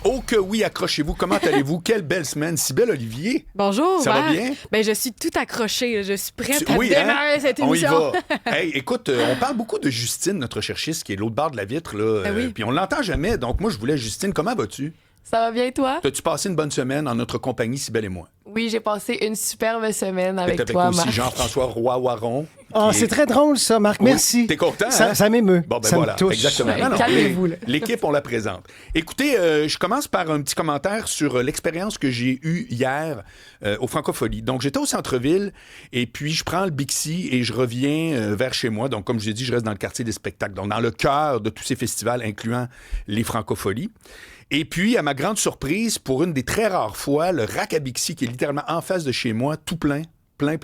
Oh que oui, accrochez-vous. Comment allez-vous? Quelle belle semaine. Cybèle Olivier. Bonjour. Ça va bien? Ben, je suis tout accrochée. Je suis prête à Oui, démarrer cette émission. On y va. Hey, écoute, on parle beaucoup de Justine, notre recherchiste, qui est l'autre bord de la vitre. Là, Ah oui. Puis on l'entend jamais. Donc moi, je voulais, Justine, comment vas-tu? Ça va bien, toi? T'as-tu passé une bonne semaine en notre compagnie, Cybèle et moi? Oui, j'ai passé une superbe semaine avec Avec toi, aussi Marc. Jean-François Roy-Waron. Oh, qui est- c'est très drôle, ça, Marc. Oui, Merci. t'es content, Ça, hein? ça m'émeut. Bon, ben ça voilà, me touche. exactement. Ouais, calmez-vous, là. L'équipe, on la présente. Écoutez, je commence par un petit commentaire sur l'expérience que j'ai eue hier au Francophonie. Donc, j'étais au centre-ville et puis je prends le Bixi et je reviens vers chez moi. Donc, comme je l'ai dit, je reste dans le quartier des spectacles, donc dans le cœur de tous ces festivals, incluant les Francopholies. Et puis, à ma grande surprise, pour une des très rares fois, le rack à Bixi, qui est littéralement en face de chez moi, tout plein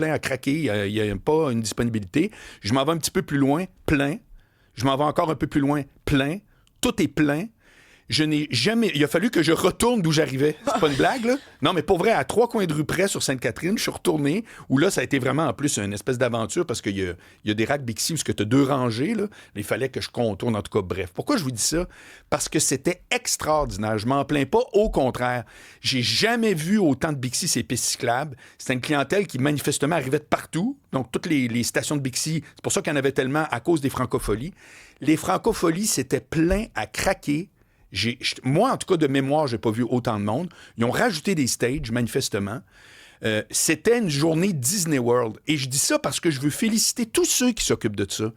à craquer, il n'y a pas une disponibilité. Je m'en vais un petit peu plus loin, plein. Je m'en vais encore un peu plus loin, plein. Tout est plein. Je n'ai jamais... Il a fallu que je retourne d'où j'arrivais. C'est pas une blague, là? Non, mais pour vrai, à 3 coins de rue près, sur Sainte-Catherine, je suis retourné, où là, ça a été vraiment, en plus, une espèce d'aventure, parce qu'il y a des racks Bixi où tu as 2 rangées, là. Il fallait que je contourne, en tout cas, bref. Pourquoi je vous dis ça? Parce que c'était extraordinaire. Je m'en plains pas, au contraire. J'ai jamais vu autant de Bixi ces pistes cyclables. C'était une clientèle qui, manifestement, arrivait de partout. Donc, toutes les stations de Bixi, c'est pour ça qu'il y en avait tellement à cause des Francopholies. Les Francopholies, c'était plein à craquer. Moi, en tout cas, de mémoire, j'ai pas vu autant de monde. Ils ont rajouté des stages, manifestement. C'était une journée Disney World. Et je dis ça parce que je veux féliciter tous ceux qui s'occupent de ça.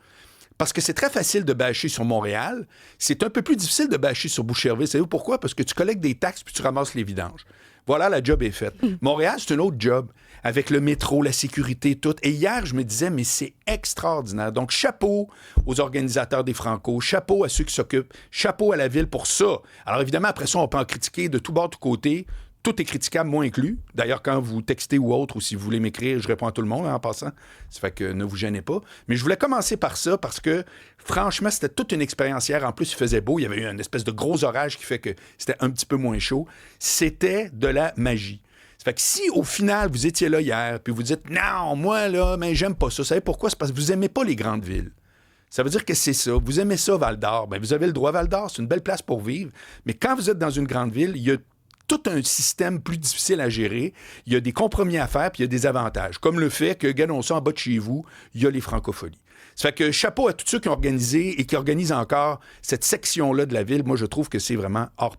Parce que c'est très facile de bâcher sur Montréal. C'est un peu plus difficile de bâcher sur Boucherville. Savez-vous pourquoi? Parce que tu collectes des taxes puis tu ramasses les vidanges. Voilà, la job est faite. Montréal, c'est un autre job. Avec le métro, la sécurité, tout. Et hier, je me disais, mais c'est extraordinaire. Donc, chapeau aux organisateurs des Franco, chapeau à ceux qui s'occupent, chapeau à la ville pour ça. Alors, évidemment, après ça, on peut en critiquer de tout bord, de tout côté. Tout est critiquable, moi inclus. D'ailleurs, quand vous textez ou autre, ou si vous voulez m'écrire, je réponds à tout le monde, hein, en passant. Ça fait que ne vous gênez pas. Mais je voulais commencer par ça parce que, franchement, c'était toute une expérience hier. En plus, il faisait beau. Il y avait eu une espèce de gros orage qui fait que c'était un petit peu moins chaud. C'était de la magie. Ça fait que si, au final, vous étiez là hier, puis vous dites « Non, moi, là, mais j'aime pas ça. » Vous savez pourquoi? C'est parce que vous aimez pas les grandes villes. Ça veut dire que c'est ça. Vous aimez ça, Val-d'Or. Bien, vous avez le droit, Val-d'Or. C'est une belle place pour vivre. Mais quand vous êtes dans une grande ville, il y a tout un système plus difficile à gérer. Il y a des compromis à faire, puis il y a des avantages. Comme le fait que, regardons ça en bas de chez vous, il y a les Francopholies. Ça fait que chapeau à tous ceux qui ont organisé et qui organisent encore cette section-là de la ville. Moi, je trouve que c'est vraiment hors